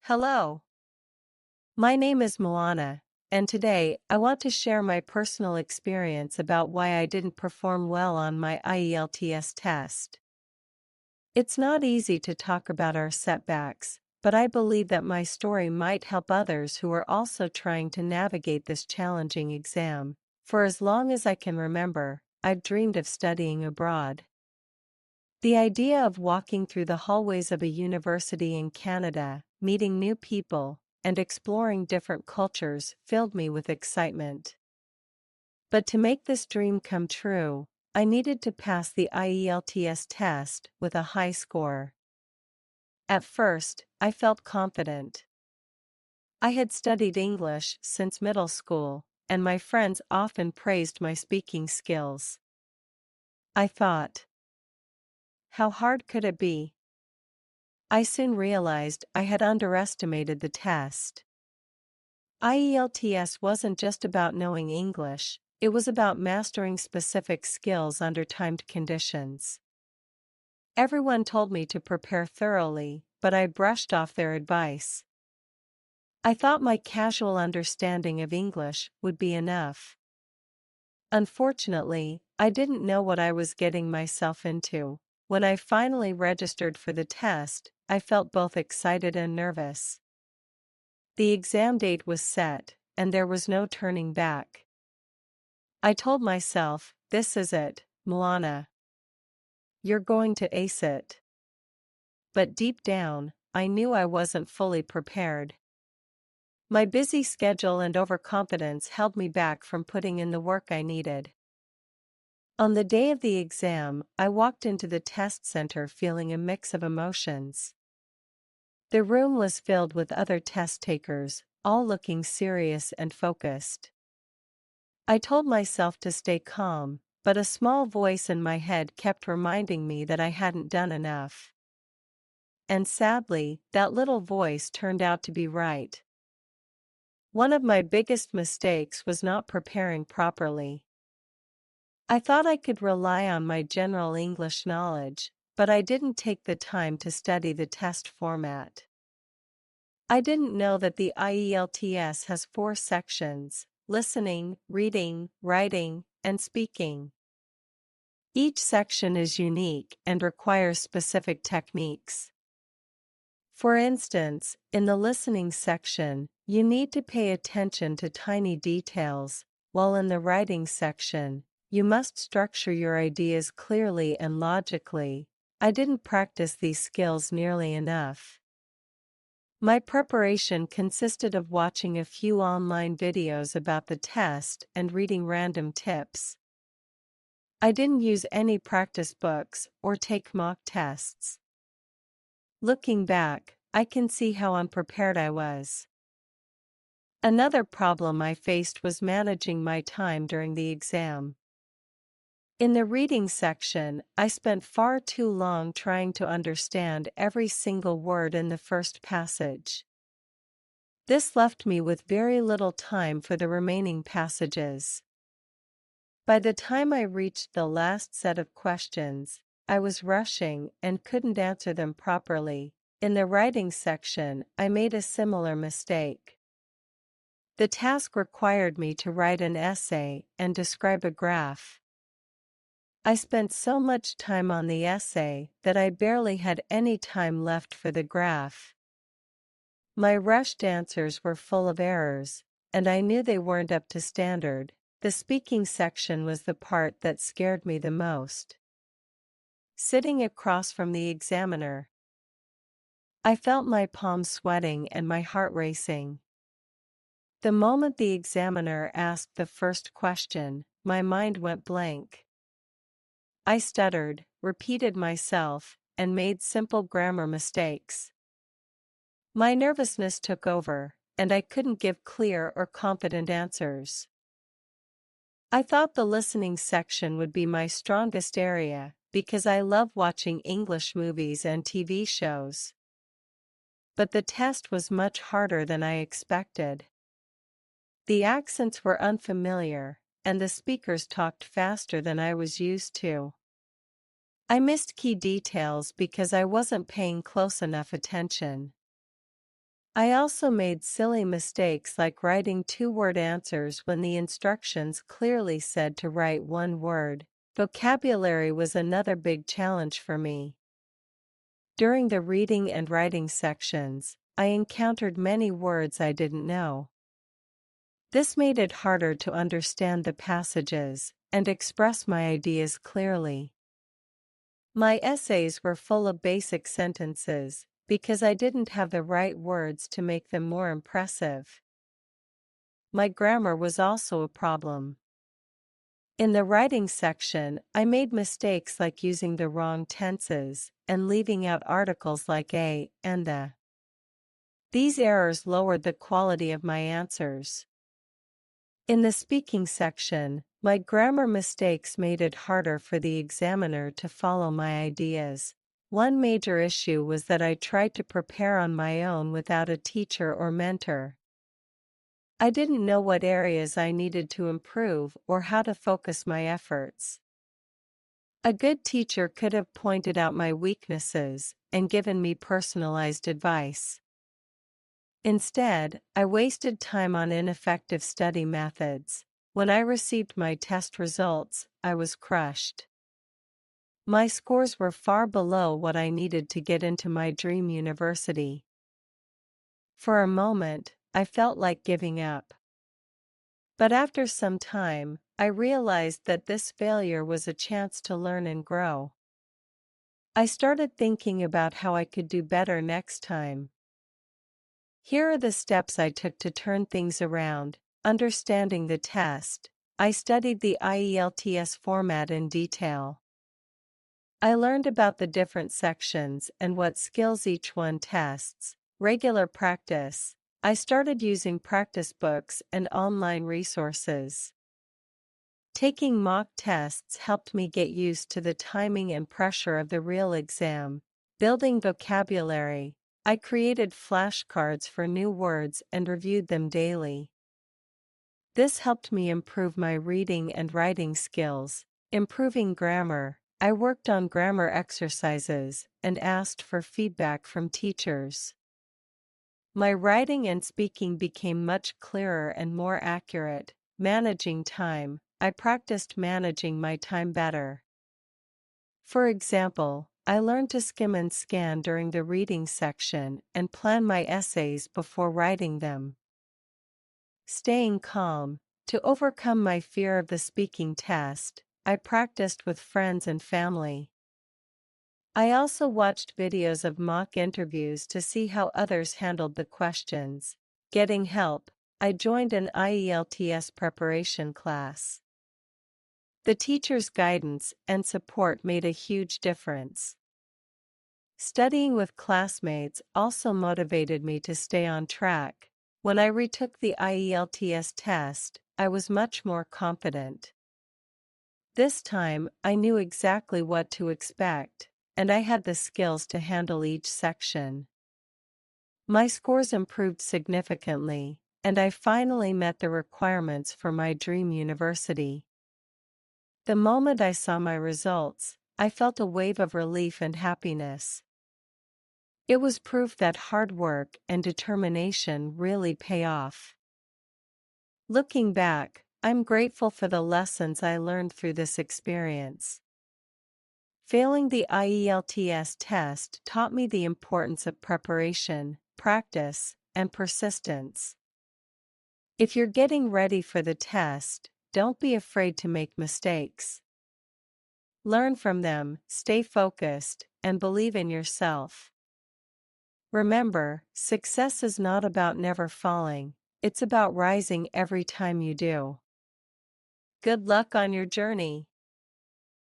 Hello, my name is Moana, and today I want to share my personal experience about why I didn't perform well on my IELTS test. It's not easy to talk about our setbacks, but I believe that my story might help others who are also trying to navigate this challenging exam. For as long as I can remember, I've dreamed of studying abroad. The idea of walking through the hallways of a university in Canada, meeting new people, and exploring different cultures filled me with excitement. But to make this dream come true, I needed to pass the IELTS test with a high score. At first, I felt confident. I had studied English since middle school, and my friends often praised my speaking skills. I thought, how hard could it be? I soon realized I had underestimated the test. IELTS wasn't just about knowing English, it was about mastering specific skills under timed conditions. Everyone told me to prepare thoroughly, but I brushed off their advice. I thought my casual understanding of English would be enough. Unfortunately, I didn't know what I was getting myself into. When I finally registered for the test, I felt both excited and nervous. The exam date was set, and there was no turning back. I told myself, this is it, Moana. You're going to ace it. But deep down, I knew I wasn't fully prepared. My busy schedule and overconfidence held me back from putting in the work I needed. On the day of the exam, I walked into the test center feeling a mix of emotions. The room was filled with other test takers, all looking serious and focused. I told myself to stay calm, but a small voice in my head kept reminding me that I hadn't done enough. And sadly, that little voice turned out to be right. One of my biggest mistakes was not preparing properly. I thought I could rely on my general English knowledge, but I didn't take the time to study the test format. I didn't know that the IELTS has 4 sections: listening, reading, writing, and speaking. Each section is unique and requires specific techniques. For instance, in the listening section, you need to pay attention to tiny details, while in the writing section, you must structure your ideas clearly and logically. I didn't practice these skills nearly enough. My preparation consisted of watching a few online videos about the test and reading random tips. I didn't use any practice books or take mock tests. Looking back, I can see how unprepared I was. Another problem I faced was managing my time during the exam. In the reading section, I spent far too long trying to understand every single word in the first passage. This left me with very little time for the remaining passages. By the time I reached the last set of questions, I was rushing and couldn't answer them properly. In the writing section, I made a similar mistake. The task required me to write an essay and describe a graph. I spent so much time on the essay that I barely had any time left for the graph. My rushed answers were full of errors, and I knew they weren't up to standard. The speaking section was the part that scared me the most. Sitting across from the examiner, I felt my palms sweating and my heart racing. The moment the examiner asked the first question, my mind went blank. I stuttered, repeated myself, and made simple grammar mistakes. My nervousness took over, and I couldn't give clear or confident answers. I thought the listening section would be my strongest area, because I love watching English movies and TV shows. But the test was much harder than I expected. The accents were unfamiliar, and the speakers talked faster than I was used to. I missed key details because I wasn't paying close enough attention. I also made silly mistakes like writing two-word answers when the instructions clearly said to write one word. Vocabulary was another big challenge for me. During the reading and writing sections, I encountered many words I didn't know. This made it harder to understand the passages and express my ideas clearly. My essays were full of basic sentences because I didn't have the right words to make them more impressive. My grammar was also a problem. In the writing section, I made mistakes like using the wrong tenses and leaving out articles like a and the. These errors lowered the quality of my answers. In the speaking section, my grammar mistakes made it harder for the examiner to follow my ideas. One major issue was that I tried to prepare on my own without a teacher or mentor. I didn't know what areas I needed to improve or how to focus my efforts. A good teacher could have pointed out my weaknesses and given me personalized advice. Instead, I wasted time on ineffective study methods. When I received my test results, I was crushed. My scores were far below what I needed to get into my dream university. For a moment, I felt like giving up. But after some time, I realized that this failure was a chance to learn and grow. I started thinking about how I could do better next time. Here are the steps I took to turn things around. Understanding the test. I studied the IELTS format in detail. I learned about the different sections and what skills each one tests. Regular practice. I started using practice books and online resources. Taking mock tests helped me get used to the timing and pressure of the real exam. Building vocabulary. I created flashcards for new words and reviewed them daily. This helped me improve my reading and writing skills. Improving grammar. I worked on grammar exercises and asked for feedback from teachers. My writing and speaking became much clearer and more accurate. Managing time. I practiced managing my time better. For example, I learned to skim and scan during the reading section and plan my essays before writing them. Staying calm. To overcome my fear of the speaking test, I practiced with friends and family. I also watched videos of mock interviews to see how others handled the questions. Getting help. I joined an IELTS preparation class. The teacher's guidance and support made a huge difference. Studying with classmates also motivated me to stay on track. When I retook the IELTS test, I was much more confident. This time, I knew exactly what to expect, and I had the skills to handle each section. My scores improved significantly, and I finally met the requirements for my dream university. The moment I saw my results, I felt a wave of relief and happiness. It was proof that hard work and determination really pay off. Looking back, I'm grateful for the lessons I learned through this experience. Failing the IELTS test taught me the importance of preparation, practice, and persistence. If you're getting ready for the test, don't be afraid to make mistakes. Learn from them, stay focused, and believe in yourself. Remember, success is not about never falling, it's about rising every time you do. Good luck on your journey.